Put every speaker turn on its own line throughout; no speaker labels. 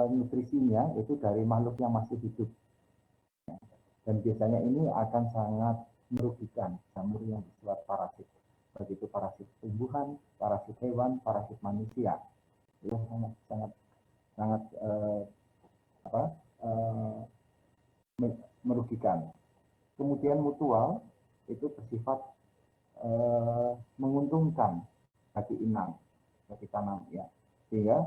nutrisinya itu dari makhluk yang masih hidup. Dan biasanya ini akan sangat merugikan jamur yang bersifat parasit. Begitu parasit tumbuhan, parasit hewan, parasit manusia. Itu sangat merugikan. Kemudian mutual itu bersifat menguntungkan bagi inang, bagi tanam ya. Sehingga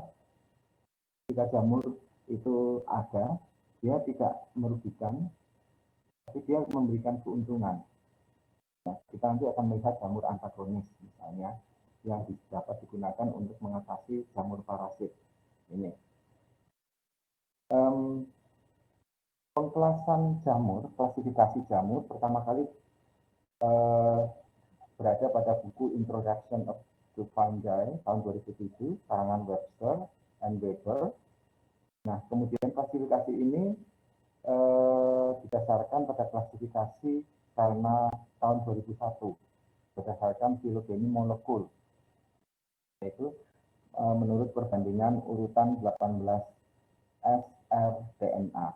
jika jamur itu ada, dia tidak merugikan, tapi dia memberikan keuntungan. Nah, kita nanti akan melihat jamur antagonis misalnya yang dapat digunakan untuk mengatasi jamur parasit ini. Pengklasan jamur, klasifikasi jamur pertama kali berada pada buku Introduction to Fungi tahun 2007 karangan Webster and Weber. Nah, kemudian klasifikasi ini didasarkan pada klasifikasi karena tahun 2001 berdasarkan filogeni molekul, yaitu menurut perbandingan urutan 18 srDNA.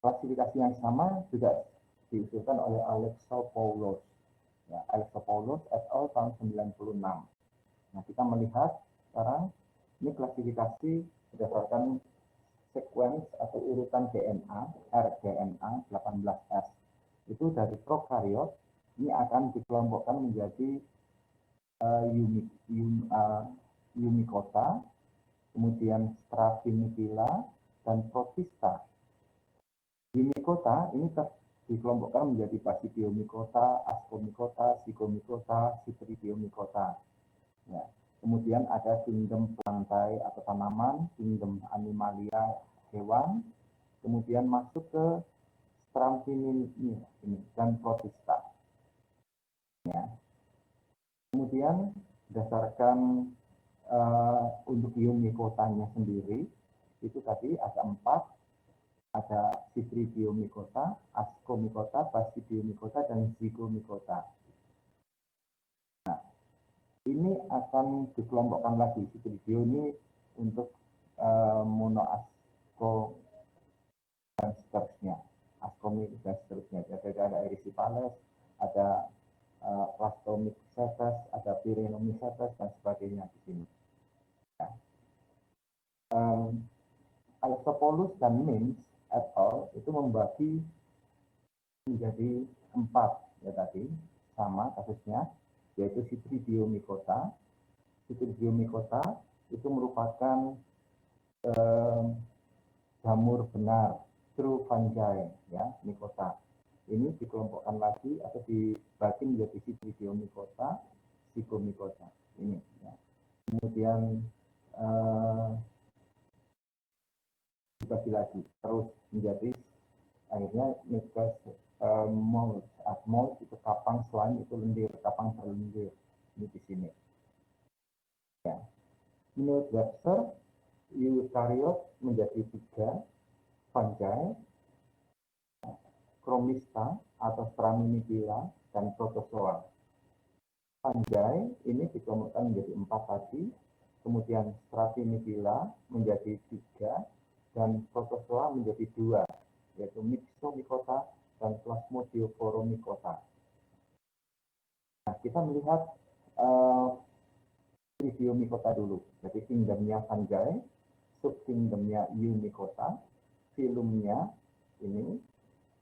Klasifikasi yang sama juga diusulkan oleh Alexopoulos. Ya, Alexopoulos et al. Tahun 96. Nah, kita melihat sekarang ini klasifikasi berdasarkan sequence atau urutan DNA, rDNA 18S. Itu dari prokariot, ini akan dikelompokkan menjadi Unicota, kemudian Staphylococcus dan Protista. Unicota ini dikelompokkan menjadi Basidiomycota, Ascomycota, Zygomycota, Cypripediomycota. Ya. Kemudian ada kingdom plantae atau tanaman, kingdom animalia hewan, kemudian masuk ke Stramphinidae dan Protista. Ya. Kemudian berdasarkan untuk Unicotanya sendiri itu tadi ada 4. Ada Cypripediomycota, Ascomycota, Basidiomycota, dan Zygomycota. Nah, ini akan dikelompokkan lagi. Cypridio ini untuk monoasco dan seterusnya. Ascomyx dan seterusnya. Jadi ada Erysipelas, ada Plastomycetes, ada Pyrenomycetes, dan sebagainya di sini. Ya. Alexopoulos dan Mintz et al. Itu membagi menjadi 4 ya tadi, sama kasusnya, yaitu Cypripediomycota. Cypripediomycota itu merupakan jamur benar, true fungi ya, mycota. Ini dikelompokkan lagi atau dibagi menjadi Cypripediomycota, Zygomycota. Ini ya. Kemudian dibagi lagi terus menjadi akhirnya mold itu kapang, selain itu lendir, kapang berlendir ini di sini. Ya. Menurut Webster, eukariot menjadi 3 fungi, Chromista atau Straminipila dan Protozoa. Fungi ini dikelompokkan menjadi 4 tadi, kemudian Straminipila menjadi 3 dan Protozoa menjadi 2, yaitu Myxomycota dan Plasmodiophoromycota. Nah, kita melihat Cypripediomycota dulu. Jadi kingdomnya fungi, subkingdomnya Unicota, filumnya ini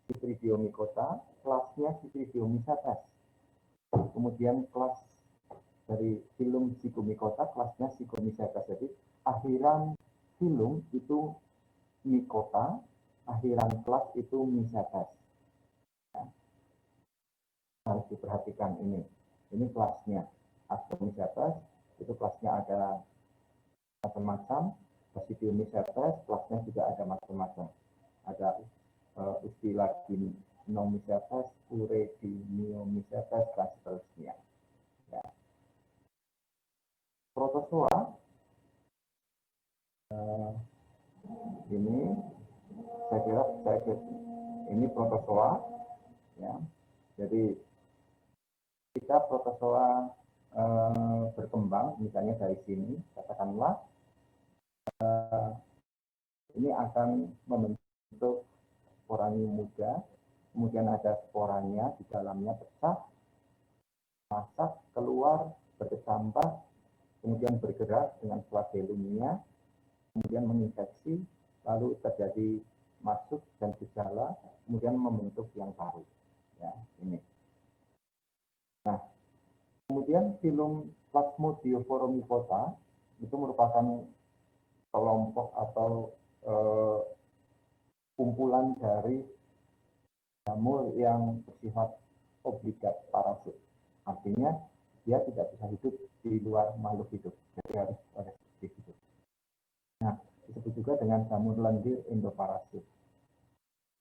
Cypripediomycota, kelasnya Cypripediomycetes. Kemudian kelas dari filum Zygomycota, kelasnya Zygomycetes. Jadi akhiran filum itu Mycota, akhiran kelas itu Mycetes. Ya. Harus diperhatikan ini. Ini kelasnya. Ascomycetes itu kelasnya ada macam-macam. Basidiomycetes kelasnya juga ada macam-macam. Ada Ustilaginomycetes, Urediniomycetes, dan seterusnya. Ya. Protozoa ini saya kira ini protozoa ya. Jadi ketika protozoa berkembang misalnya dari sini katakanlah ini akan membentuk sporanium muda, kemudian ada sporanya di dalamnya pecah, masak, keluar, berkecambah, kemudian bergerak dengan flagellumnya, kemudian menginfeksi, lalu terjadi masuk dan gejala, kemudian membentuk yang baru. Ya, ini. Nah, kemudian filum Plasmodiophoramicota itu merupakan kelompok atau kumpulan dari jamur yang bersifat obligat parasit. Artinya dia tidak bisa hidup di luar makhluk hidup, jadi harus ada hidup. Nah, disebut juga dengan jamur lendir endoparasit.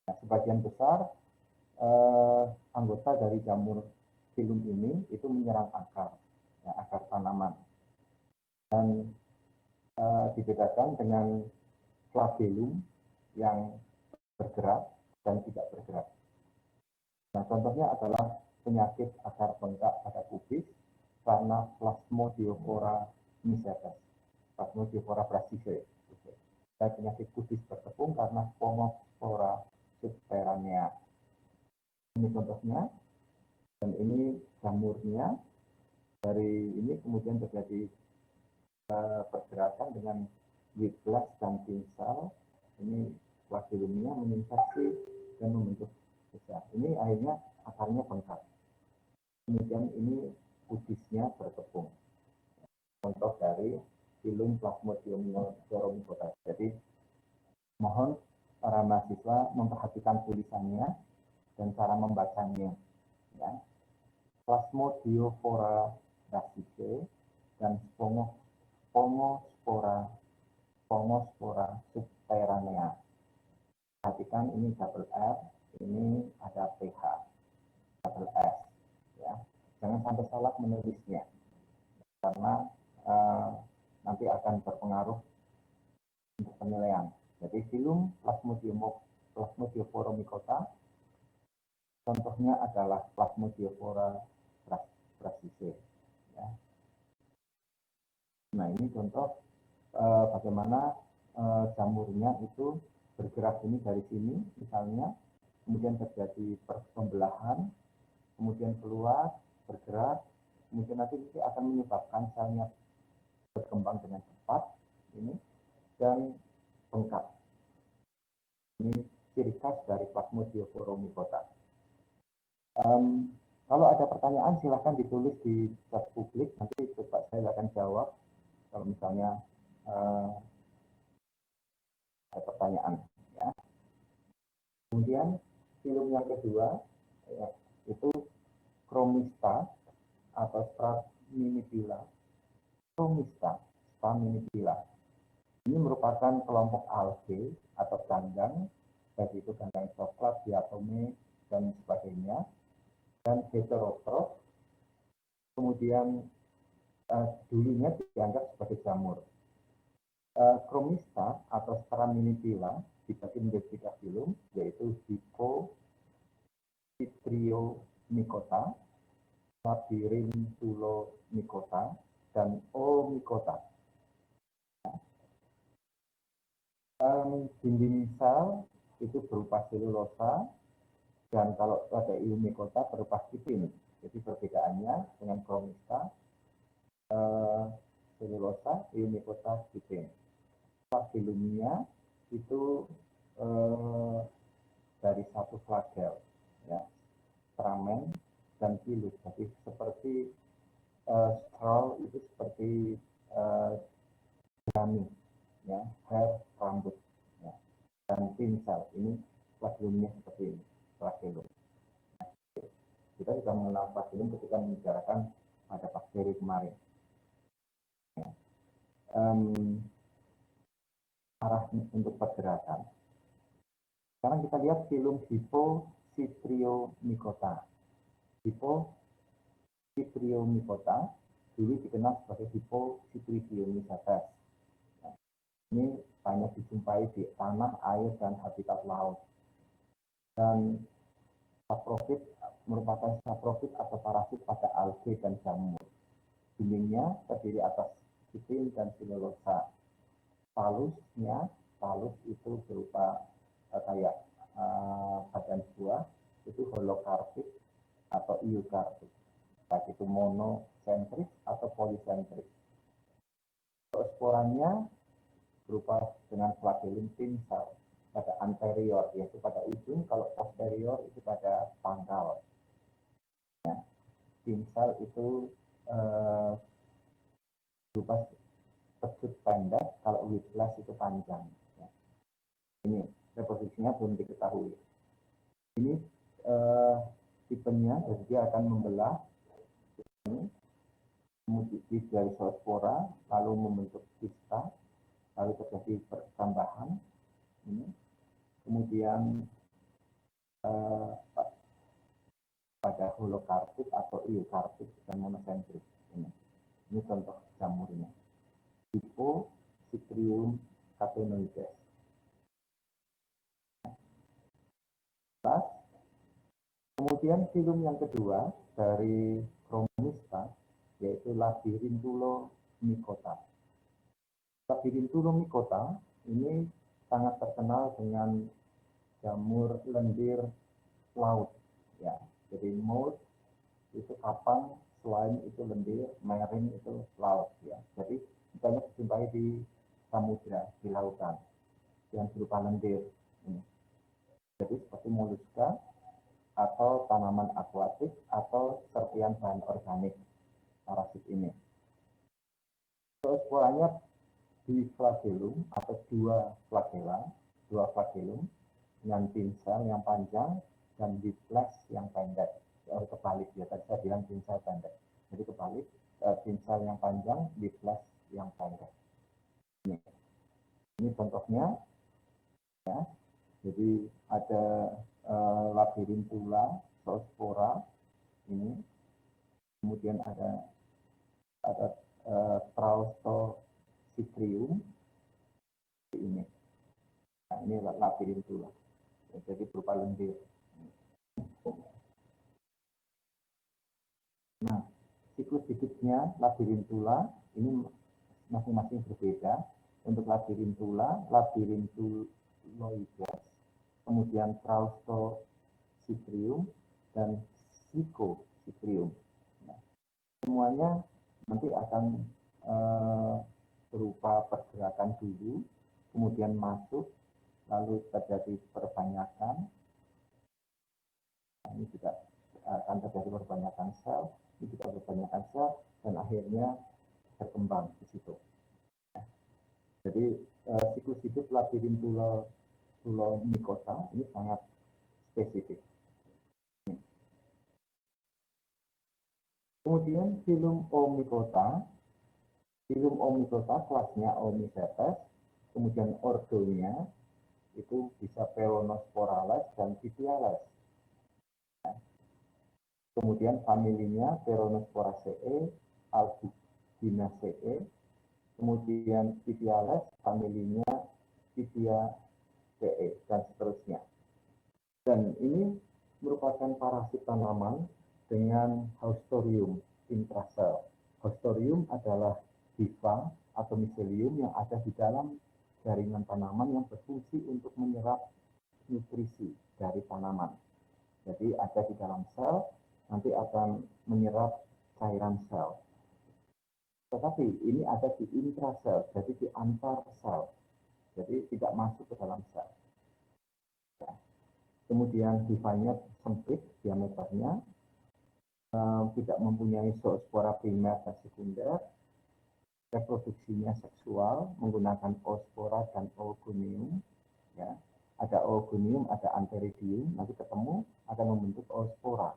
Nah, sebagian besar anggota dari jamur filum ini itu menyerang akar, ya, akar tanaman. Dan dibedakan dengan flagellum yang bergerak dan tidak bergerak. Nah, contohnya adalah penyakit akar bengkak pada kubis karena Plasmodiopora mycetes, Plasmodiopora brassicae. Dan penyakit kubis bertepung karena Spongospora subterranea. Ini contohnya, dan ini jamurnya. Dari ini kemudian terjadi pergerakan dengan whiplash dan pinsel. Ini flagellumnya menginfeksi dan membentuk besar. Ini akhirnya akarnya bengkak. Kemudian ini kubisnya bertepung. Contoh dari filum Plasmodiophoramicota. Jadi mohon para mahasiswa memperhatikan tulisannya dan cara membacanya. Ya. Plasmodiophoraceae dan Spongospora subterranea. Perhatikan ini double R, ini ada PH, double S. Ya. Jangan sampai salah menulisnya, karena nanti akan berpengaruh untuk penilaian. Jadi filum Plasmodiophoramicota, contohnya adalah Plasmodiopora brassicae. Ya. Nah, ini contoh bagaimana jamurnya itu bergerak ini dari sini, misalnya, kemudian terjadi pembelahan, kemudian keluar, bergerak, kemudian nanti akan menyebabkan selnya berkembang dengan cepat, ini, dan bengkak. Ini ciri khas dari Plasmodiophoramicota. Kalau ada pertanyaan silahkan ditulis di chat publik, nanti coba saya akan jawab kalau misalnya ada pertanyaan. Ya. Kemudian filum yang kedua ya, itu Chromista atau Straminipila. Chromista, Straminipila. Ini merupakan kelompok algae atau ganggang, baik itu ganggang coklat, diatome, dan sebagainya, dan heterotrof. Kemudian dulunya dianggap sebagai jamur. Chromista atau Straminipila dibagi menjadi 3 filum, yaitu Citriomycota, Labyrintulomycota, dan Omycota. Dinding sel itu berupa selulosa, dan kalau pada Eumycota berupa chitin. Jadi perbedaannya dengan Chromista, selulosa, Eumycota, chitin. Flagellumnya itu dari satu flagel, ya, stamen dan pilus. Jadi seperti straw itu seperti jerami, ya, hair, rambut, ya. Dan pinsel ini flagellumnya seperti ini, flagellum. Kita juga mengenal flagellum ketika membicarakan pada bakteri kemarin. Ya. Arah untuk pergerakan. Sekarang kita lihat filum Citriomycota. Citriomycota dulu dikenal sebagai Citriomycetes. Nah, ini banyak dijumpai di tanah, air, dan habitat laut. Dan saprofit merupakan saprofit atau parasit pada algae dan jamur. Dindingnya terdiri atas chitin dan selulosa. talus itu berupa kayak badan buah, itu holokarbit atau eukarpit, baik itu monosentris atau polisentris. Zoosporanya berupa dengan flagellum tinsel pada anterior, yaitu pada ujung, kalau posterior itu pada pangkal. Ya. Tinsel itu berupa pecut pendek, kalau whiplash itu panjang. Ya. Ini reproduksinya belum diketahui. Ini tipenya, jadi dia akan membelah kemudian dari zoospora, lalu membentuk kista, lalu terjadi pertambahan. Ini kemudian pada holokarbit atau eukarbit dan monosentris. Ini contoh jamurnya. Hypocykrium catenoides. Kemudian filum yang kedua dari Chromista yaitu Labyrintulomycota. Labyrintulomycota ini sangat terkenal dengan jamur lendir laut, ya. Jadi mold itu kapang, slime itu lendir, marine itu laut, ya. Jadi banyak dijumpai di samudra, di lautan yang berupa lendir. Ini. Jadi seperti moluska atau tanaman akuatik atau serpian bahan organik parasit ini. Zoosporanya di flagellum atau dua flagellum dengan tinsel yang panjang dan whiplash yang pendek. Kebalik ya, tadi saya bilang tinsel pendek. Jadi kebalik, tinsel yang panjang, whiplash yang pendek. Ini contohnya. Ya. Jadi ada Labyrintula, Zoospora ini, kemudian ada Traustocykrium ini. Nah, ini Labyrintula. Jadi berupa lendir. Nah, siklus hidupnya Labyrintula ini masing-masing berbeda. Untuk Labyrintula, Labyrinthuloides, kemudian Traustocykrium dan Psychocykrium. Nah, semuanya nanti akan berupa pergerakan dulu, kemudian masuk, lalu terjadi perbanyakan. Nah, ini juga akan terjadi perbanyakan sel, ini juga perbanyakan sel, dan akhirnya berkembang di situ. Nah, jadi siklus hidup Labyrintulomycota ini sangat spesifik. Kemudian filum Omycota kelasnya Omycetes, kemudian ordonya itu bisa Peronosporales dan Pipiales. Kemudian familinya Peronosporaceae, Albuginaceae, kemudian Pipiales familinya Pipiaceae, dan seterusnya. Dan ini merupakan parasit tanaman dengan Haustorium intrasel. Haustorium adalah hifa atau miselium yang ada di dalam jaringan tanaman yang berfungsi untuk menyerap nutrisi dari tanaman. Jadi ada di dalam sel, nanti akan menyerap cairan sel. Tetapi ini ada di intrasel, jadi di antar sel. Jadi tidak masuk ke dalam sel. Ya. Kemudian hifanya sempit diameternya, tidak mempunyai zoospora primer dan sekunder, reproduksinya seksual menggunakan oospora dan oogonium. Ya. Ada oogonium, ada antheridium, nanti ketemu akan membentuk oospora.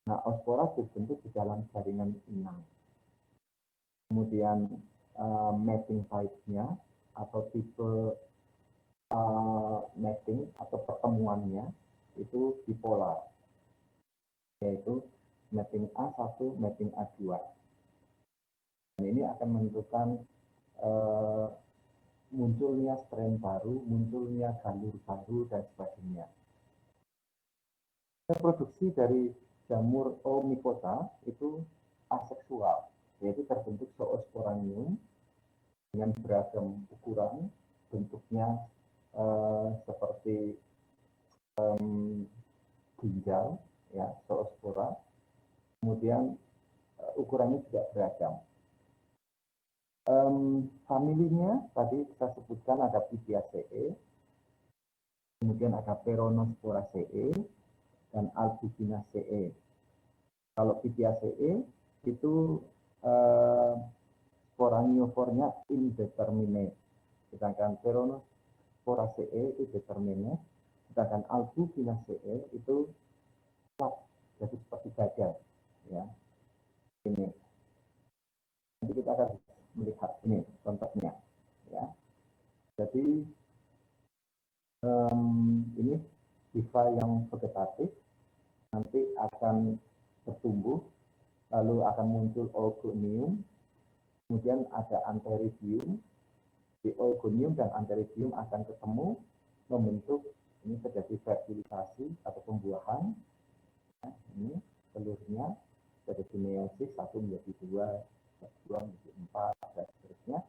Nah, oospora dibentuk di dalam jaringan inang. Kemudian mating type-nya atau tipe mating atau pertemuannya itu bipolar, yaitu mating A1, mating A2. Dan ini akan menentukan munculnya strain baru, munculnya galur baru, dan sebagainya. Reproduksi dari jamur Omycota itu aseksual, yaitu terbentuk zoosporanium, dengan beragam ukuran, bentuknya seperti ginjal, ya, zoospora. Kemudian ukurannya juga beragam. Familinya tadi kita sebutkan ada Pipiaceae, kemudian ada Peronosphoraceae dan Albuginaceae. Kalau Pipiaceae itu sporaniofornya indeterminate, sedangkan Peronosphoraceae itu determinate, sedangkan Albuginaceae itu flat, jadi seperti gajah, ya. Ini nanti kita akan melihat ini contohnya, ya. Jadi ini hifa yang vegetatif nanti akan bertumbuh, lalu akan muncul oogonium, kemudian ada antheridium. Di oogonium dan antheridium akan ketemu membentuk, ini terjadi fertilisasi atau pembuahan. Nah, ini telurnya terjadi meiosis 1 menjadi 2, 2 menjadi 4, dan seterusnya.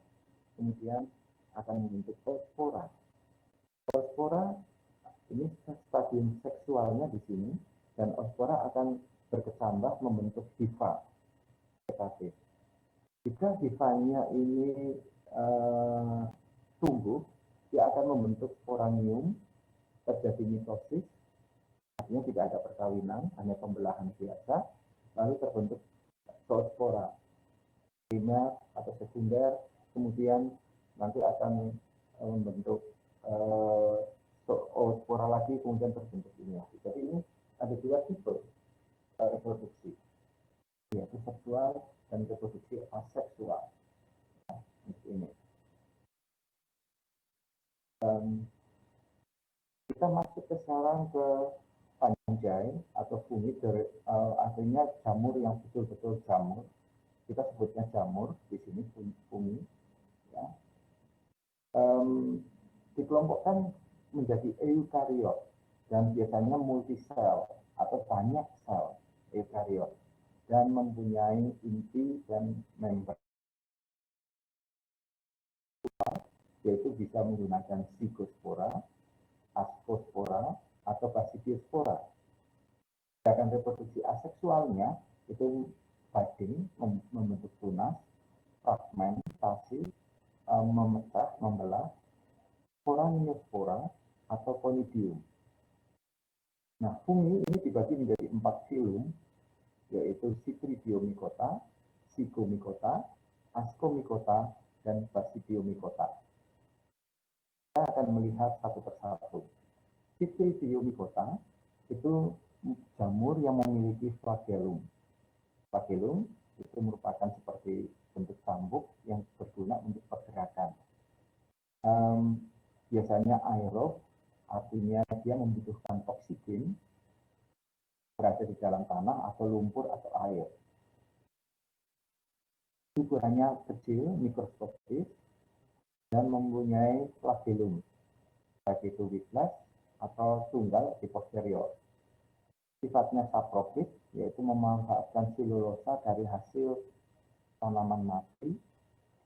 Kemudian akan membentuk oospora. Oospora ini stadium seksualnya di sini, dan oospora akan berkecambah membentuk hifa vegetatif. Jika hifanya ini tumbuh, dia akan membentuk sporanium, terjadi mitosis, artinya tidak ada perkawinan, hanya pembelahan biasa, lalu terbentuk zoospora, primer atau sekunder, kemudian nanti akan membentuk oospora lagi, kemudian terbentuk ini. Jadi ini ada dua tipe reproduksi, yaitu seksual dan reproduksi aseksual. Nah, ini. Kita masuk ke sekarang ke fungi atau fungi, artinya jamur yang betul-betul jamur. Kita sebutnya jamur di sini fungi. Ya. Dikelompokkan menjadi eukariot dan biasanya multisel atau banyak sel eukariot dan mempunyai inti dan membran, yaitu bisa menggunakan zygospora, ascospora, atau basidiospora. Sedangkan reproduksi aseksualnya itu budding, membentuk tunas, fragmentasi, memecah, membelah, foraminiospora, atau conidium. Nah, fungi ini dibagi menjadi 4 filum, yaitu Chytridiomycota, Zygomycota, Ascomycota, dan Basidiomycota. Kita akan melihat satu persatu. Chytridiomycota itu jamur yang memiliki flagellum. Flagellum itu merupakan seperti bentuk cambuk yang berguna untuk pergerakan. Biasanya aerob, artinya dia membutuhkan oksigen, berada di dalam tanah atau lumpur atau air. Ukurannya kecil, mikroskopis, dan mempunyai flagellum, baik itu whiplash atau tunggal di posterior. Sifatnya saprofit, yaitu memanfaatkan selulosa dari hasil tanaman mati,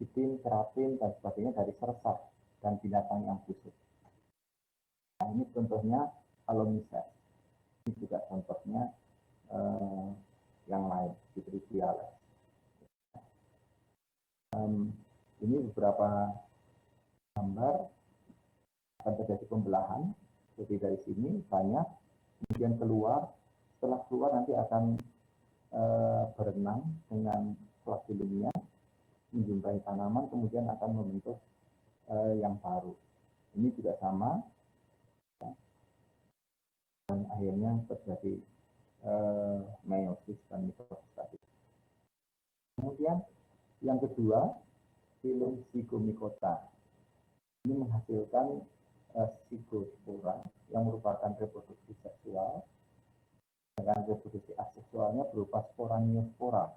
chitin, keratin, dan sebagainya dari sersat dan binatang yang busuk. Nah, ini contohnya Alomyces. Ini juga contohnya yang lain, Citridiales. Ini beberapa gambar akan terjadi pembelahan. Jadi dari sini banyak, kemudian keluar. Setelah keluar nanti akan berenang dengan flagellumnya, menjumpai tanaman, kemudian akan membentuk yang baru. Ini juga sama, dan akhirnya terjadi meiosis dan mitosis tadi. Kemudian yang kedua, filum Zygomycota. Ini menghasilkan zygospora yang merupakan reproduksi seksual, dengan reproduksi aseksualnya berupa sporaniospora.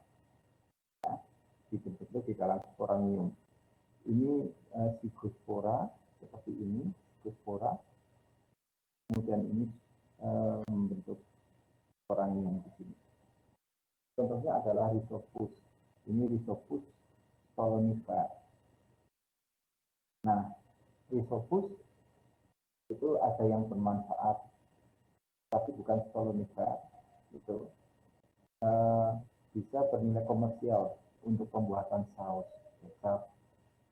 Ya, dibentuk di dalam sporanium. Ini zygospora seperti ini, zygospora. Kemudian ini membentuk sporanium di sini. Contohnya adalah Rhizopus. Ini Rhizopus stolonifer. Nah, Rhizopus itu ada yang bermanfaat, tapi bukan stolonifer. Itu bisa bernilai komersial untuk pembuatan saus, kecap,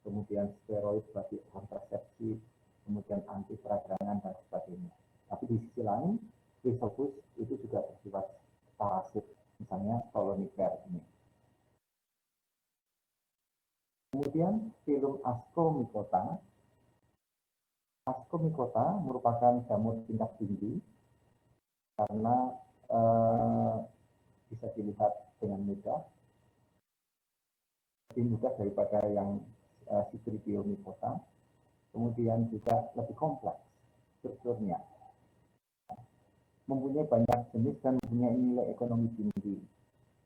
kemudian steroid bagi kontrasepsi, kemudian anti peradangan dan sebagainya. Tapi di sisi lain, Rhizopus itu juga bersifat parasit, misalnya stolonifer ini. Kemudian film Ascomycota. Ascomycota merupakan jamur tingkat tinggi karena bisa dilihat dengan mudah, lebih mudah daripada yang Cypripediomycota. Kemudian juga lebih kompleks strukturnya, mempunyai banyak jenis dan mempunyai nilai ekonomi tinggi.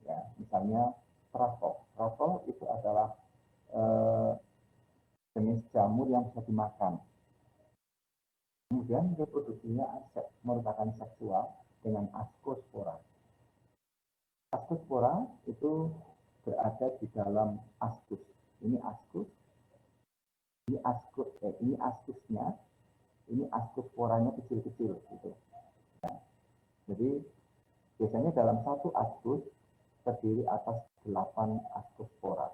Ya, misalnya truffle itu adalah jenis jamur yang bisa dimakan. Kemudian reproduksinya merupakan seksual dengan Ascospora. Ascospora itu berada di dalam ascus. Ini ascus, ini ascusnya, ini ascosporanya kecil-kecil gitu. Ya. Jadi biasanya dalam satu ascus terdiri atas 8 ascospora.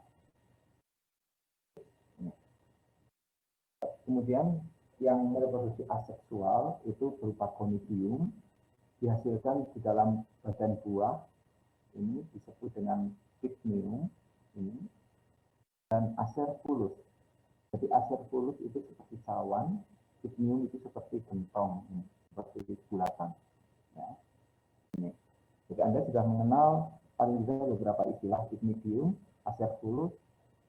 Kemudian yang mereproduksi aseksual itu berupa conidium, dihasilkan di dalam badan buah, ini disebut dengan pygmium, ini, dan acerculus. Jadi acerculus itu seperti cawan, pygmium itu seperti gentong, ini, seperti bulatan. Ya. Ini. Jadi Anda sudah mengenal paling tidak beberapa istilah pygmium, acerculus,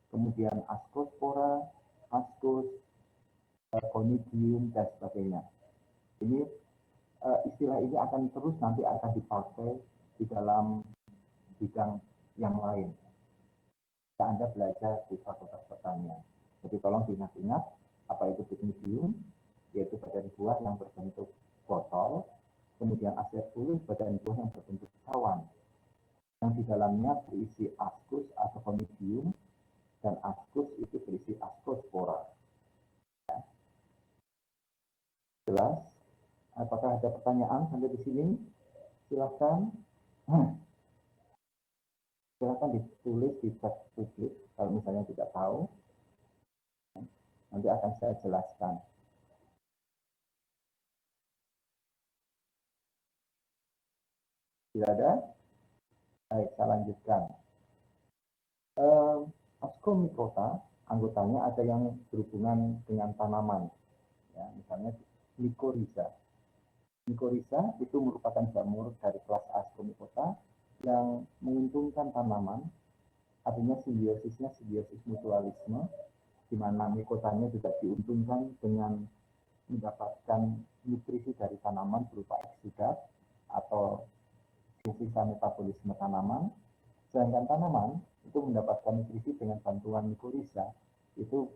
kemudian ascospora, ascus, conidium dan sebagainya. Ini istilah ini akan terus nanti akan dipakai di dalam bidang yang lain. Jika Anda belajar di Fakultas Pertanian. Jadi tolong diingat-ingat apa itu pygmium, yaitu badan buah yang berbentuk botol, kemudian acerculus badan buah yang berbentuk cawan, yang di dalamnya berisi ascus atau conidium, dan ascus itu berisi ascospora. Jelas? Apakah ada pertanyaan sampai di sini? Silahkan. Silahkan ditulis di chat publik kalau misalnya tidak tahu. Nanti akan saya jelaskan. Tidak ada? Baik, saya lanjutkan. Ascomycota, anggotanya ada yang berhubungan dengan tanaman. Ya, misalnya Mycorrhiza. Mycorrhiza itu merupakan jamur dari kelas Ascomycota yang menguntungkan tanaman, artinya simbiosisnya simbiosis mutualisme, di mana mykotanya juga diuntungkan dengan mendapatkan nutrisi dari tanaman berupa eksudat atau sisa metabolisme tanaman, sedangkan tanaman itu mendapatkan nutrisi dengan bantuan mycorrhiza itu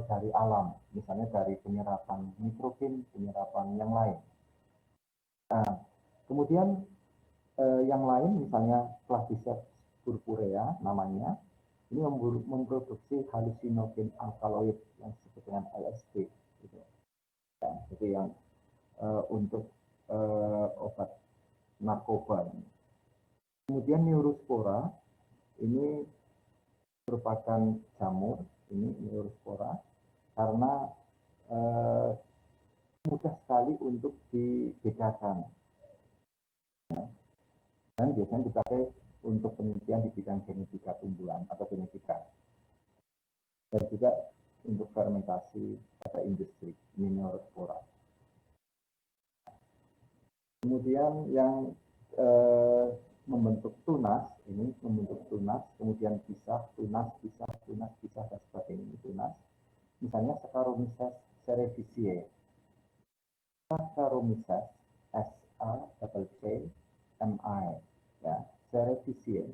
dari alam, misalnya dari penyerapan nitrogen, penyerapan yang lain. Nah, kemudian yang lain misalnya Claviceps purpurea namanya, ini memproduksi halusinogen alkaloid yang disebut dengan LSD. Gitu. Ya, itu yang untuk obat narkoba. Kemudian Neurospora ini merupakan jamur, ini Neurospora, karena mudah sekali untuk dibedakan. Ya. Dan biasanya dipakai untuk penelitian di bidang genetika tumbuhan atau genetika. Dan juga untuk fermentasi pada industri, ini Neurospora. Kemudian yang membentuk tunas, ini membentuk tunas, kemudian pisah, tunas, dan sebagainya, ini tunas. Misalnya Saccharomyces cerevisiae. Saccharomyces, S-A-C-C-M-I, ya, cerevisiae,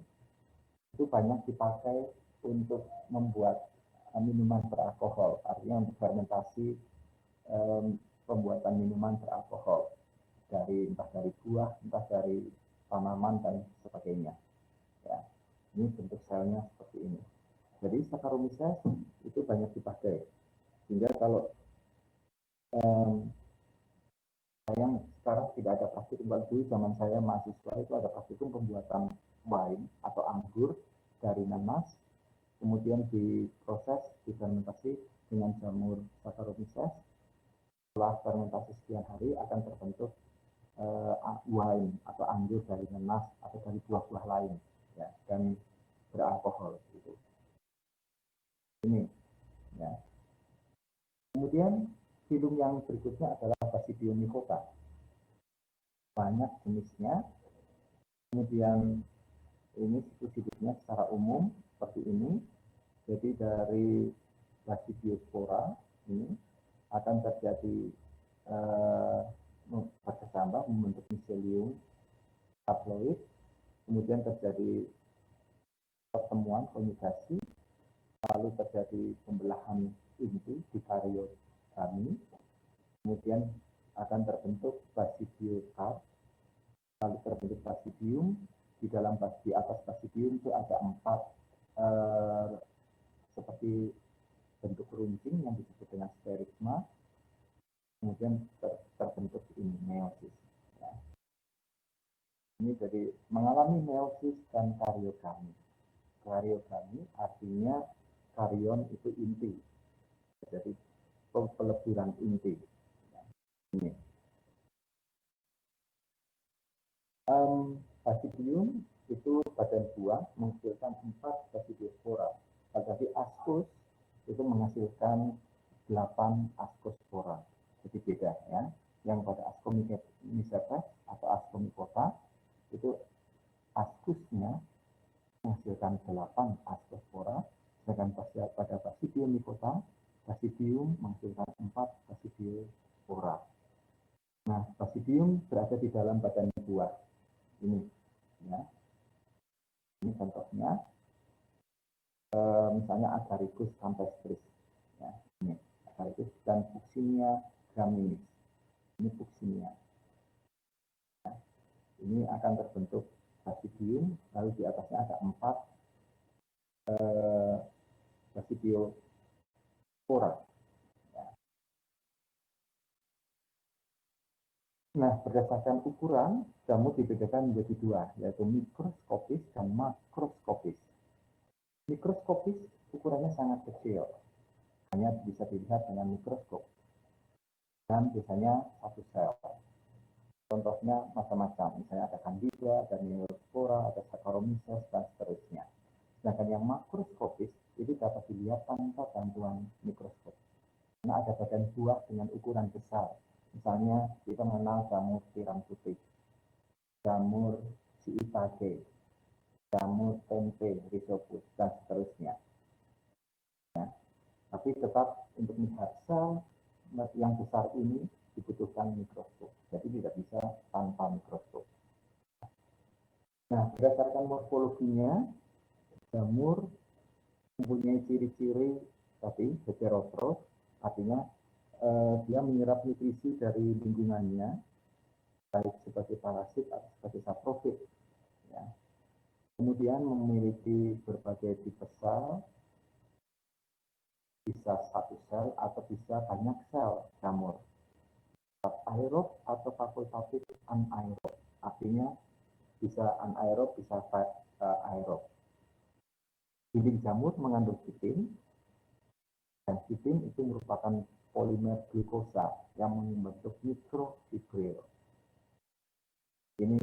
itu banyak dipakai untuk membuat minuman beralkohol, artinya untuk fermentasi pembuatan minuman beralkohol, entah dari buah, entah dari tanaman dan sebagainya. Ya, ini bentuk selnya seperti ini. Jadi Saccharomyces itu banyak dipakai. Sehingga kalau sayang sekarang tidak ada praktikum. Dulu zaman saya mahasiswa itu ada praktikum pembuatan wine atau anggur dari nanas, kemudian diproses, difermentasi dengan jamur Saccharomyces. Setelah fermentasi sekian hari akan terbentuk wine atau anggur dari nanas atau dari buah-buah lain, ya, dan beralkohol gitu. Ini, ya. Kemudian film yang berikutnya adalah Basidium nicota. Banyak jenisnya. Kemudian ini siklus hidupnya secara umum seperti ini. Jadi dari Basidiospora ini akan terjadi berkecambah membentuk miselium haploid, kemudian terjadi pertemuan konjugasi, lalu terjadi pembelahan inti di kariogami, kemudian akan terbentuk basidiokarp, lalu terbentuk basidium. Di atas basidium itu ada 4 seperti bentuk runcing yang disebut dengan sterigma, kemudian terbentuk ini meiosis. Ya. Ini jadi mengalami meiosis dan kariogami. Kariogami artinya karion itu inti, jadi peleburan inti. Ya. Ini. Basidium itu badan buah menghasilkan 4 basidiospora. Tetapi ascus itu menghasilkan 8 ascospora. Jadi beda ya. Yang pada Ascomycetes atau Ascomycota itu ascusnya menghasilkan 8 ascospora, sedangkan pada Basidium nicota, basidium menghasilkan 4 basidiospora. Nah, basidium berada di dalam badan buah. Ini, ya. Ini contohnya, misalnya Agaricus campestris, ya. Ini Agaricus dan Fuchsinia graminis. Ini Fuchsinia. Ya. Ini akan terbentuk basidium, lalu di atasnya ada 4 basidiospora. Nah, berdasarkan ukuran, jamur dibedakan menjadi 2, yaitu mikroskopis dan makroskopis. Mikroskopis ukurannya sangat kecil, hanya bisa dilihat dengan mikroskop, dan biasanya 1 sel. Contohnya macam-macam, misalnya ada Candida, ada Neospora, ada Saccharomyces, dan seterusnya. Sedangkan yang makroskopis itu dapat dilihat tanpa bantuan mikroskop. Karena ada badan buah dengan ukuran besar. Misalnya kita mengenal jamur tiram putih, jamur shiitake, jamur tempe, rhizopus, dan seterusnya. Ya. Tapi tetap untuk melihat sel yang besar ini dibutuhkan mikroskop. Jadi tidak bisa tanpa mikroskop. Nah, berdasarkan morfologinya, jamur mempunyai ciri-ciri tadi heterotrof, artinya dia menyerap nutrisi dari lingkungannya, baik sebagai parasit atau sebagai saprofit. Ya. Kemudian memiliki berbagai tipe sel, bisa 1 sel atau bisa banyak sel jamur. Aerob atau fakultatif anaerob, artinya bisa anaerob, bisa aerob. Dinding jamur mengandung kitin, dan kitin itu merupakan polimer glukosa yang membentuk mikrofibril. Ini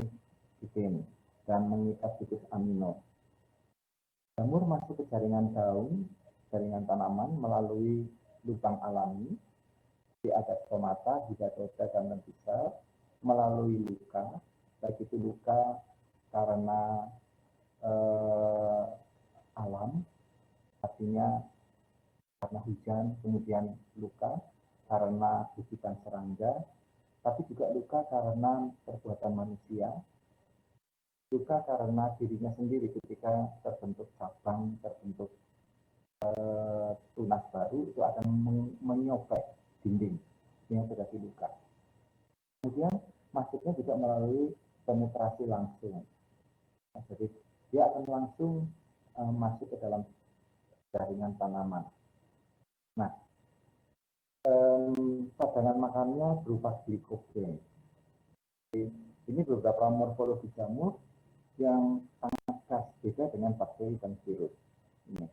kitin dan mengikat titik amino. Jamur masuk ke jaringan daun, jaringan tanaman melalui lubang alami di atas stomata, hidatoda, dan lentisel melalui luka, baik itu luka karena alam, artinya karena hujan, kemudian luka karena gigitan serangga, tapi juga luka karena perbuatan manusia, luka karena dirinya sendiri ketika terbentuk cabang, terbentuk tunas baru, itu akan menyopek dinding yang terjadi luka. Kemudian masuknya juga melalui penetrasi langsung. Nah, jadi dia akan langsung masuk ke dalam jaringan tanaman. Nah, cadangan makannya berupa glikogen. Ini beberapa morfologi jamur yang sangat khas, beda dengan bakteri dan virus. Ini.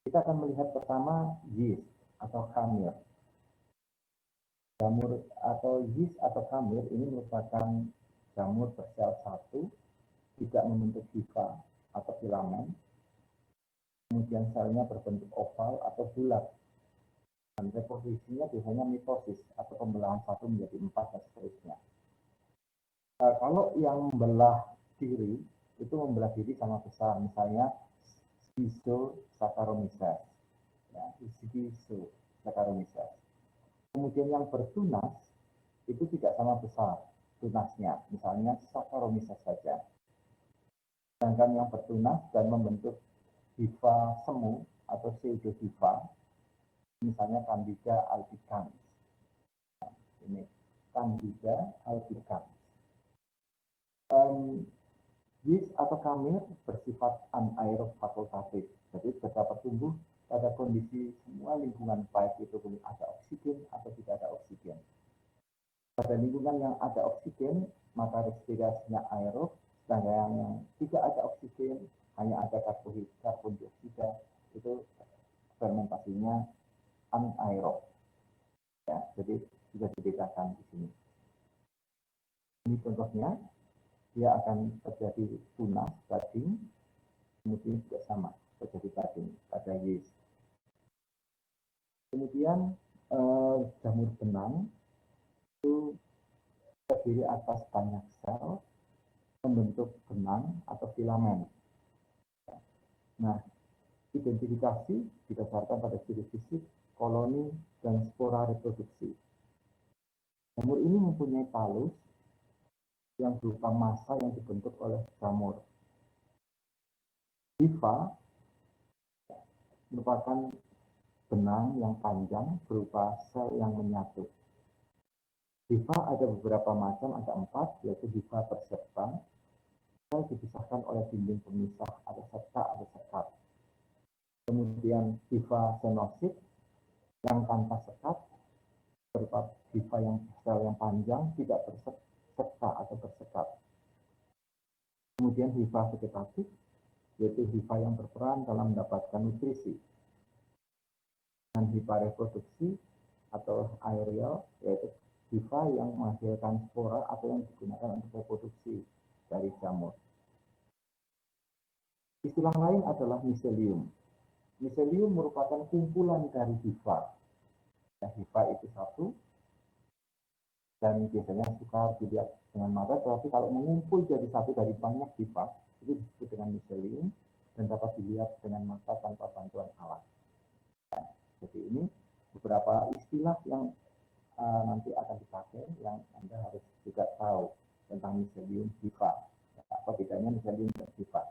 Kita akan melihat pertama yeast atau khamir. Jamur atau yeast atau khamir ini merupakan jamur bersel satu, tidak membentuk hifa atau filamen. Kemudian selnya berbentuk oval atau bulat. Dan reproduksinya biasanya mitosis atau pembelahan satu menjadi 4 dan seterusnya. Kalau yang membelah diri, itu membelah diri sama besar, misalnya Schizosaccharomyces. Ya, Schizosaccharomyces. Kemudian yang bertunas, itu tidak sama besar tunasnya, misalnya Saccharomyces saja. Sedangkan yang bertunas dan membentuk hifa semu atau pseudohifa, misalnya Candida albicans. Nah, ini Candida albicans. Yeast atau khamir bersifat anaerob fakultatif, jadi dapat tumbuh pada kondisi semua lingkungan, baik itu ada oksigen atau tidak ada oksigen. Pada lingkungan yang ada oksigen, maka respirasinya aerob, sedangkan yang tidak ada oksigen, hanya ada karbon dioksida, itu fermentasinya anaerob. Ya, jadi bisa dibedakan di sini. Ini contohnya, dia akan terjadi tunas daging, kemudian juga sama terjadi daging pada yeast. Kemudian jamur benang itu terdiri atas banyak sel membentuk benang atau filamen. Nah, identifikasi didasarkan pada ciri fisik, koloni, dan spora reproduksi. Jamur ini mempunyai talus yang berupa massa yang dibentuk oleh jamur. Hifa merupakan benang yang panjang berupa sel yang menyatu. Hifa ada beberapa macam, ada 4, yaitu hifa perseptan. Sel dipisahkan oleh dinding pemisah, ada septa, ada sekat. Kemudian hifa senosit yang tanpa sekat, berupa hifa yang sel yang panjang, tidak bersepta atau bersekat. Kemudian hifa vegetatif, yaitu hifa yang berperan dalam mendapatkan nutrisi. Dan hifa reproduksi atau aerial, yaitu hifa yang menghasilkan spora atau yang digunakan untuk reproduksi dari jamur. Istilah lain adalah miselium. Miselium merupakan kumpulan dari hifa. Ya, hifa itu satu, dan biasanya suka dilihat dengan mata, tetapi kalau mengumpul jadi satu dari banyak hifa, itu disebut dengan miselium, dan dapat dilihat dengan mata tanpa bantuan alat. Nah, jadi ini beberapa istilah yang nanti akan dipakai, yang Anda harus juga tahu tentang miselium hifa. Apa bedanya miselium dan hifa?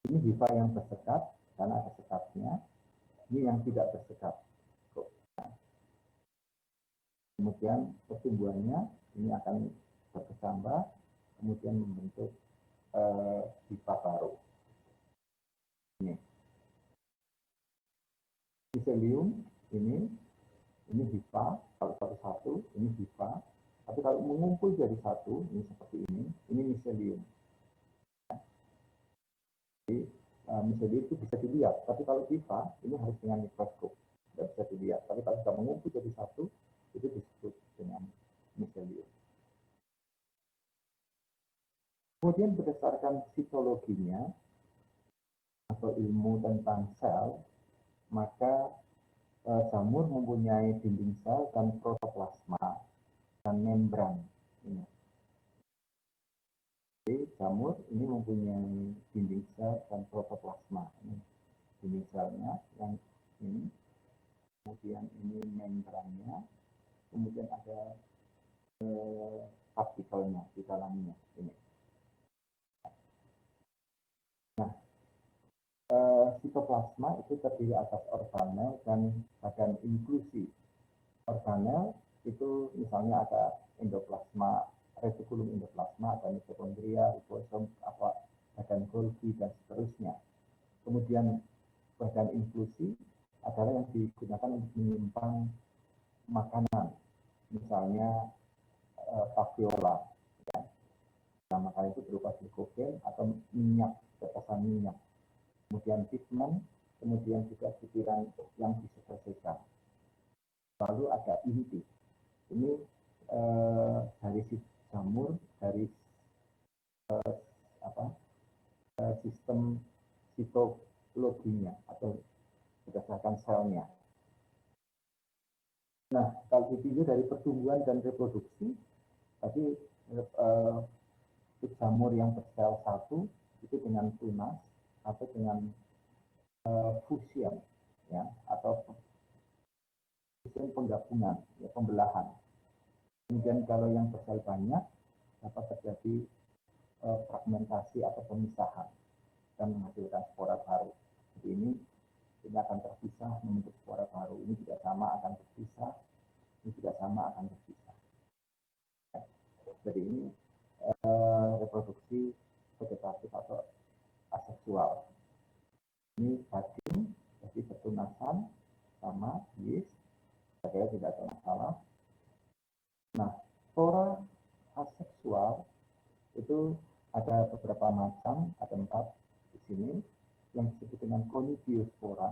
Ini hifa yang bersekat, karena ada sekatnya. Ini yang tidak bersekat. Kemudian pertumbuhannya ini akan berkecambah, kemudian membentuk hifa baru. Ini miselium, ini hifa, kalau satu-satu, ini hifa. Tapi kalau mengumpul jadi satu, ini seperti ini miselium. Jadi miselium itu bisa dilihat, tapi kalau hifa, ini harus dengan mikroskop, tidak bisa dilihat. Tapi kalau sudah mengumpul jadi satu, itu disebut dengan miselium. Kemudian berdasarkan sitologinya atau ilmu tentang sel, maka jamur mempunyai dinding sel dan protoplasma dan membran. Ini. Jadi jamur ini mempunyai dinding sel dan protoplasma. Ini dinding selnya yang ini, kemudian ini membrannya, kemudian ada partikelnya di dalamnya ini. Nah, sitoplasma itu terdiri atas organel dan badan inklusi. Organel itu misalnya ada endoplasma, retikulum endoplasma, ada mitokondria, ribosom, badan Golgi dan seterusnya. Kemudian badan inklusi adalah yang digunakan untuk menyimpan makanan, misalnya tapiola, ya. Nah, makanan itu berupa glikogen atau minyak, tetesan minyak. Kemudian pigmen, kemudian juga butiran yang diselesaikan. Lalu ada inti. Ini dari jamur, dari sistem sitologinya atau berdasarkan selnya. Nah, kalau ditinjau dari pertumbuhan dan reproduksi, tadi jamur yang bersel satu itu dengan tunas atau dengan fusion, ya, atau fusion penggabungan, ya, pembelahan. Kemudian kalau yang bersel banyak dapat terjadi fragmentasi atau pemisahan dan menghasilkan spora baru. Jadi ini akan terpisah membentuk spora baru. Ini tidak sama akan terpisah, ini tidak sama akan terpisah. Jadi ini reproduksi vegetatif atau aseksual. Ini daging, jadi pertunasan sama yeast, saya tidak ada masalah. Nah, spora aseksual itu ada beberapa macam, ada 4 di sini yang disebut dengan conidiospora.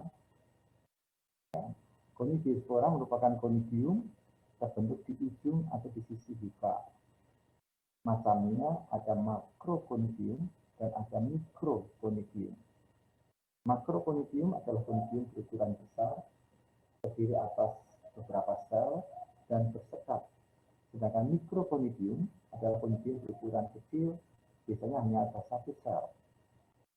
Ya. Conidiospora merupakan conidium terbentuk di ujung atau di sisi hifa. Macamnya ada makroconidium dan ada mikroconidium. Makroconidium adalah conidium berukuran besar, terdiri atas beberapa sel dan bersekat. Sedangkan mikroconidium adalah conidium berukuran kecil, biasanya hanya ada 1 sel.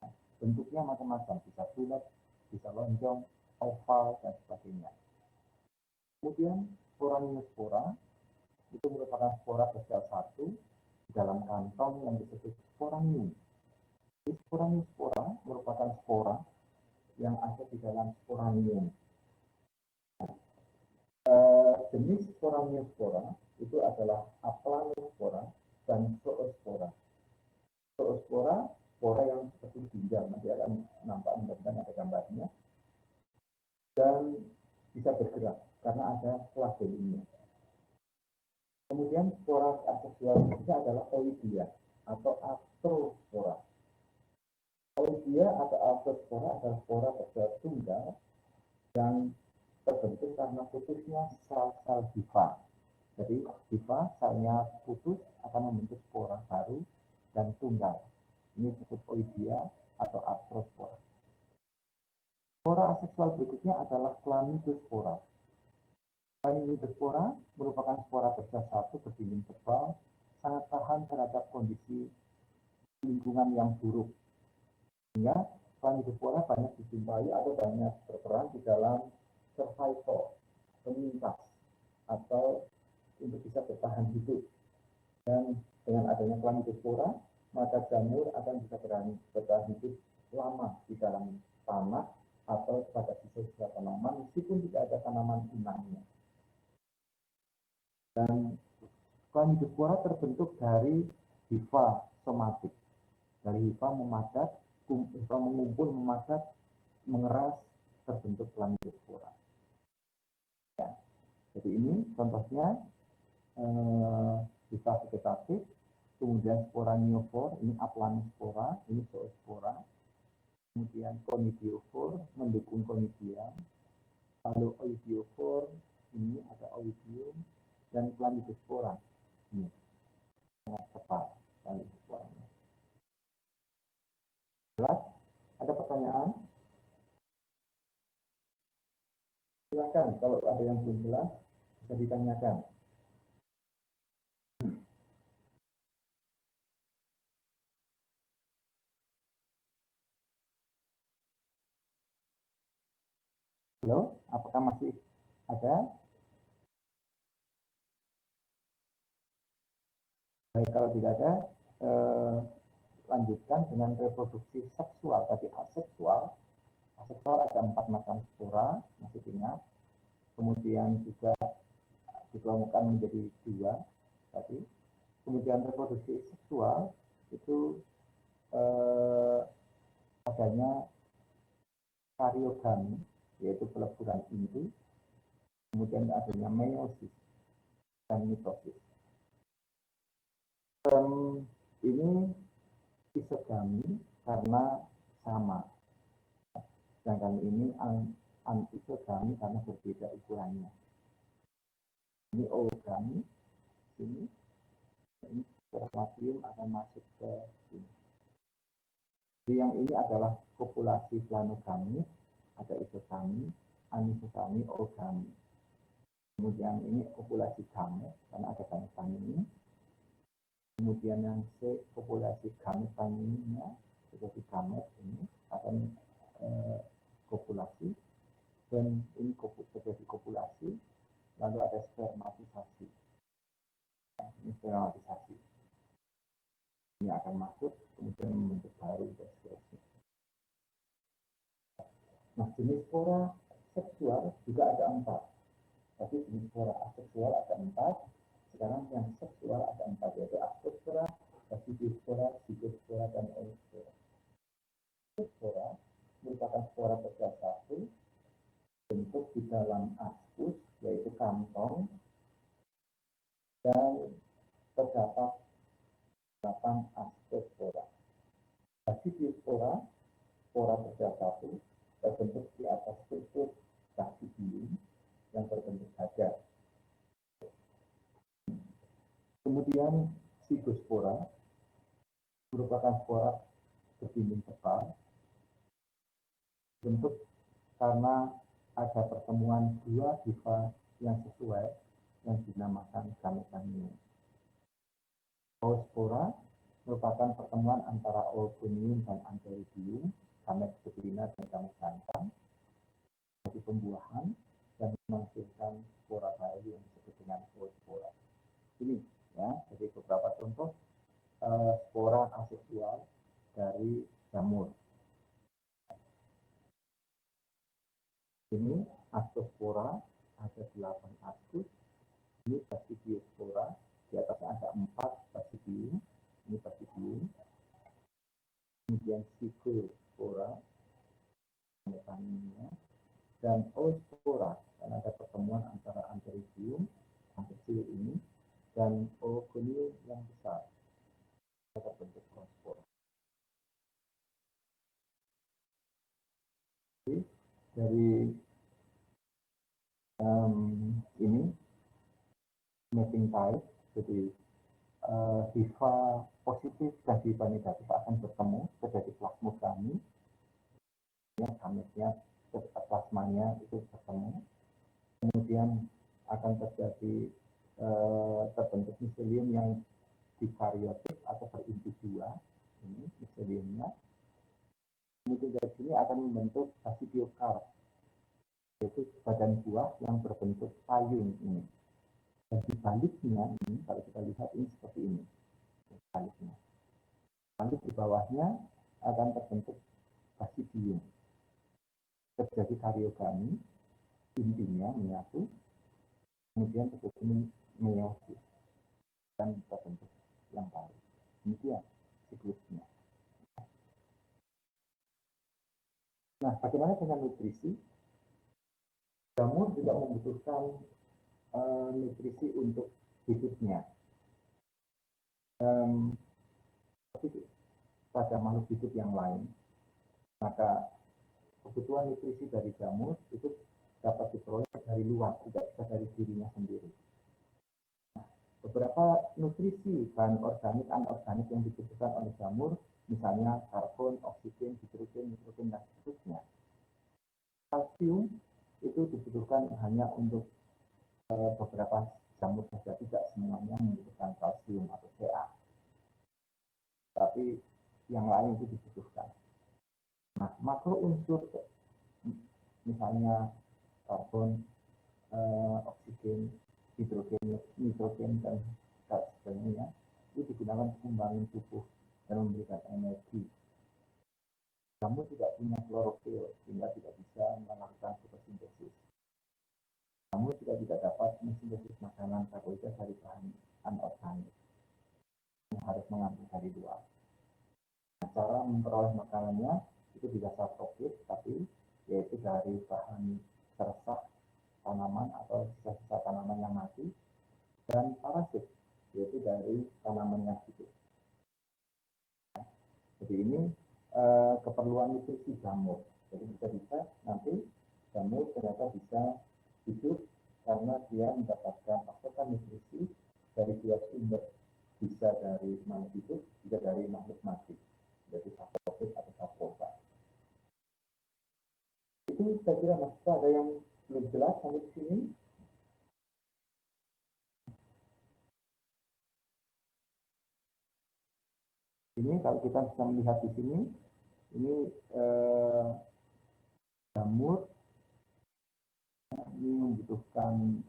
Nah, bentuknya macam-macam, bisa bulat, bisa lonjong, oval, dan sebagainya. Kemudian sporaniospora itu merupakan spora bersel satu di dalam kantong yang disebut sporanium. Sporaniospora merupakan spora yang ada di dalam sporanium. Jenis sporaniospora itu adalah aplanospora dan zoospora. Zoospora, spora yang seperti ginjal, nanti akan nampak mudah-mudahan ada gambarnya, dan bisa bergerak karena ada flagelnya. Kemudian spora aseksual berikutnya adalah oidia atau arthrospora. Oidia atau arthrospora adalah spora bersel tunggal yang terbentuk karena putusnya sel-sel hifa. Jadi hifa selnya putus akan membentuk spora baru dan tunggal. Ini disebut oidia atau arthrospora. Spora aseksual berikutnya adalah chlamydospora. Chlamydospora merupakan spora bersel satu berdinding tebal, sangat tahan terhadap kondisi lingkungan yang buruk. Sehingga chlamydospora banyak dijumpai atau banyak berperan di dalam survival, penyintas, atau untuk bisa bertahan hidup. Dan dengan adanya chlamydospora, maka jamur akan bisa bertahan hidup lama di dalam tanah atau pada sisa-sisa tanaman meskipun tidak ada tanaman inangnya. Dan chlamydospora terbentuk dari hifa somatik. Dari hifa memadat, hifa mengumpul, memadat, mengeras, terbentuk chlamydospora. Ya. Jadi ini contohnya hifa vegetatif, kemudian sporaniofor, ini aplanospora, ini zoospora, kemudian conidiofor, mendukung conidia, lalu oidiofor, ini ada oidium, dan chlamydospora, ini sangat tepat chlamydosporanya. Jelas? Ada pertanyaan? Silakan, kalau ada yang belum jelas bisa ditanyakan. Halo, apakah masih ada? Baik, kalau tidak ada, lanjutkan dengan reproduksi seksual. Tadi aseksual. Aseksual ada 4 macam spora, masih ingat. Kemudian juga dikelompokkan menjadi 2 tadi. Kemudian reproduksi seksual itu adanya kariogami, yaitu peleburan inti, kemudian adanya meiosis dan mitosis. Ini isogami karena sama, sedangkan ini anisogami karena berbeda ukurannya. Ini oogami, ini spermatium akan masuk ke sini. Jadi yang ini adalah kopulasi planogami, ada isogami, anisogami, oogami. Kemudian ini kopulasi gamet karena ada gametan ini. Kemudian yang C kopulasi gametan ininya, seperti gamet ini akan kopulasi, dan ini terjadi kopulasi, lalu ada spermatisasi. Ini spermatisasi. Ini akan masuk, kemudian membentuk baru dan seterusnya. Nah, jenis spora seksual juga ada 4. Tapi jenis spora aseksual ada 4. Sekarang yang seksual ada 4, yaitu ascospora, basidiospora, zygospora, dan oospora. Ascospora merupakan spora bersatu bentuk di dalam ascus, yaitu kantong, dan terdapat 8 ascospora. Basidiospora, spora bersatu terbentuk di atas struktur basidium yang berbentuk gajah. Kemudian zygospora merupakan spora berdinding tebal, bentuk karena ada pertemuan 2 hifa yang sesuai yang dinamakan gametanium. Oospora merupakan pertemuan antara oogonium dan antheridium, gamet betina dan gamet jantan, jadi pembuahan dan menghasilkan spora baru yang disebut dengan oospora. Ini ya, jadi beberapa contoh spora aseksual dari jamur. Ini ascospora, ada 8 ascus. Ini basidiospora, di atasnya ada 4 basidium. Ini basidium. Kemudian zygospora, mekanismenya, dan oospora, karena ada pertemuan antara antheridium yang kecil ini dan oogonium yang besar. Terbentuk oospora. Dari ini mapping type, jadi hifa positif dan hifa negatif akan bertemu, terjadi plasmogami, ya, gametnya, plasmanya itu bertemu, kemudian akan terjadi terbentuk miselium yang dikaryotik atau berinti 2, ini miseliumnya. Kemudian dari sini akan membentuk basidiokarp, yaitu badan buah yang berbentuk payung ini. Dan di baliknya ini, kalau kita lihat ini seperti ini, baliknya. Lalu di bawahnya akan terbentuk basidium. Terjadi kariogami, intinya menyatu, kemudian terjadi meiosis dan terbentuk yang baru. Demikian siklusnya. Nah, bagaimana dengan nutrisi? Jamur juga membutuhkan nutrisi untuk hidupnya. Tapi pada makhluk hidup yang lain, maka kebutuhan nutrisi dari jamur itu dapat diperoleh dari luar, tidak bisa dari dirinya sendiri. Nah, beberapa nutrisi bahan organik, anorganik yang dibutuhkan oleh jamur, misalnya karbon, oksigen, hidrogen, nitrogen, dan seterusnya. Kalsium itu dibutuhkan hanya untuk beberapa jamur saja, tidak semuanya membutuhkan kalsium atau Ca. Tapi yang lain itu dibutuhkan. Nah, makro unsur misalnya karbon, oksigen, hidrogen, nitrogen, dan sebagainya itu digunakan untuk membangun tubuh dan memberikan energi. Jamur tidak punya klorofil sehingga tidak bisa melakukan fotosintesis. Jamur juga tidak dapat mensintesis makanan karbohidrat dari bahan anorganik yang harus mengambil dari luar. Nah, cara memperoleh makanannya itu di dasar tropis, tapi yaitu dari bahan seresak tanaman atau sisa-sisa tanaman yang mati, dan parasit, yaitu dari tanaman yang hidup. Jadi ini keperluan nutrisi jamur. Jadi bisa-bisa nanti jamur ternyata bisa hidup karena dia mendapatkan pasokan nutrisi dari dua sumber, bisa dari makhluk hidup, bisa dari makhluk mati, jadi saprofit atau saprofa. Itu saya kira masih ada yang belum jelas sampai di sini. Ini kalau kita bisa melihat di sini, ini jamur ini membutuhkan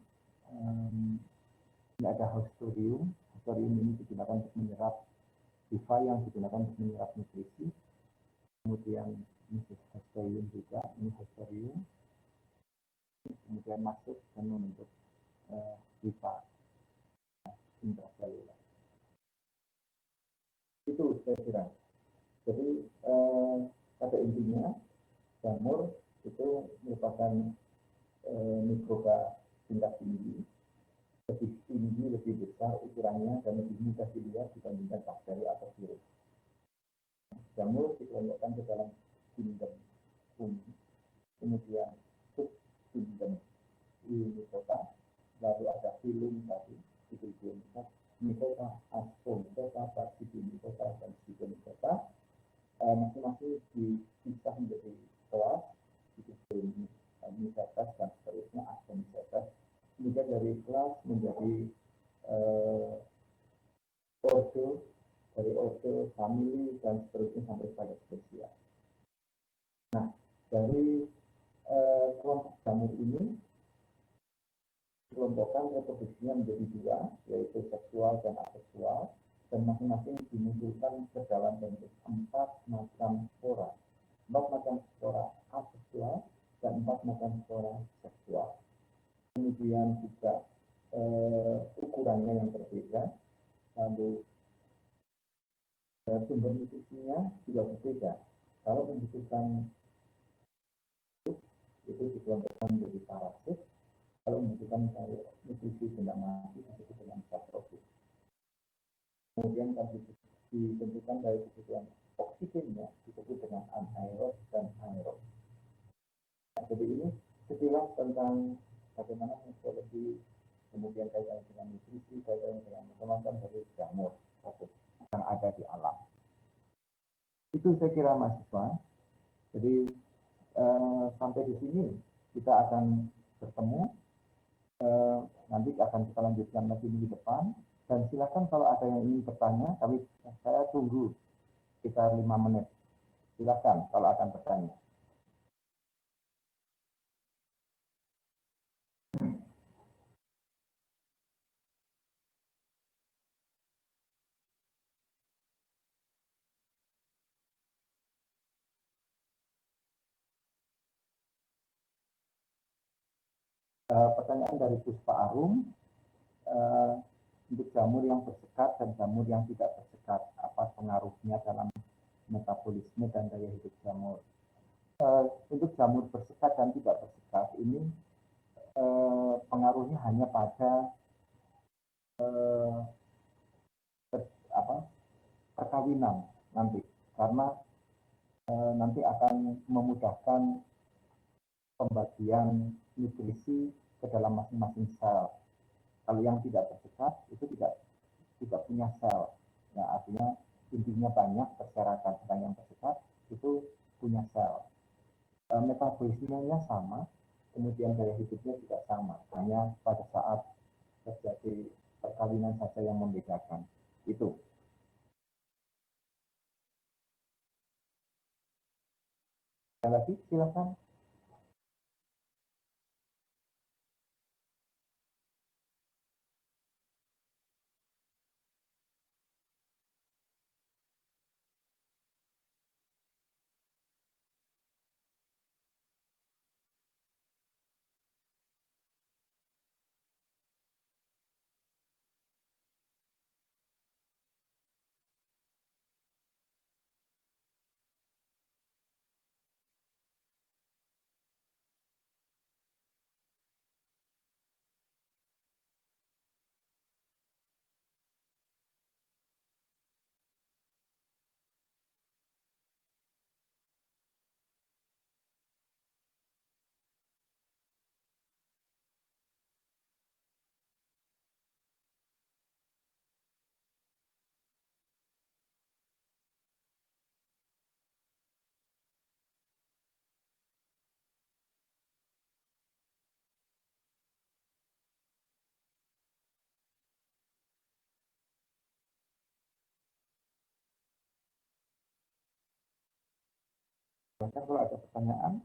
ini ada Haustorium. Haustorium ini digunakan untuk menyerap hifa yang digunakan untuk menyerap nutrisi. Kemudian ini Haustorium juga, ini Haustorium. Kemudian masuk dan membentuk hifa intraseluler. Itu saya kira. Jadi pada intinya jamur itu merupakan mikroba tingkat tinggi, lebih tinggi, lebih besar ukurannya, dan lebih mudah dilihat dibandingkan bakteri atau virus. Jamur dikelompokkan ke dalam kingdom bumi, kemudian subkingdom Mycota, lalu ada filum tadi, Mycota, Ascomycota, Basidiomycota, dan Pseudomycota. Masing-masing dipisah menjadi kelas, Mycetes dan seterusnya, Ascomycetes. Kemudian dari kelas menjadi ordo, dari ordo, family, dan seterusnya sampai pada spesies. Nah, dari kelompok jamur ini kelompokkan reproduksinya menjadi dua, yaitu seksual dan aseksual, dan masing-masing dimunculkan ke dalam bentuk 4 macam spora. 4 macam spora aseksual dan 4 macam spora seksual. Kemudian juga ukurannya yang berbeda, lalu sumber nutrisinya juga berbeda. Kalau membutuhkan itu dikelompokkan menjadi parasit, kalau membutuhkan nutrisi benda mati disebut dengan saprofit. Kemudian kalau ditentukan dari kebutuhan oksigennya disebut dengan anaerob dan aerob. Nah, jadi ini sekilas tentang bagaimana morfologi, kemudian kaitannya dengan nutrisi, kaitannya dengan macam-macam dari jamur yang ada di alam. Itu saya kira mahasiswa. Jadi sampai di sini kita akan bertemu. Nanti akan kita lanjutkan lagi di depan. Dan silakan kalau ada yang ingin bertanya, tapi saya tunggu sekitar 5 menit. Silakan kalau akan bertanya. Pertanyaan dari Puspa Arum, untuk jamur yang bersekat dan jamur yang tidak bersekat, apa pengaruhnya dalam metabolisme dan daya hidup jamur? Untuk jamur bersekat dan tidak bersekat ini pengaruhnya hanya pada perkawinan nanti, karena nanti akan memudahkan pembagian nutrisi ke dalam masing-masing sel. Kalau yang tidak bersekat itu tidak punya sel. Nah, artinya intinya banyak berserakan, sedang yang bersekat itu punya sel. Metabolismenya sama, kemudian daya hidupnya juga sama. Hanya pada saat terjadi perkawinan saja yang membedakan. Itu. Sekali lagi, silakan. Kalau ada pertanyaan,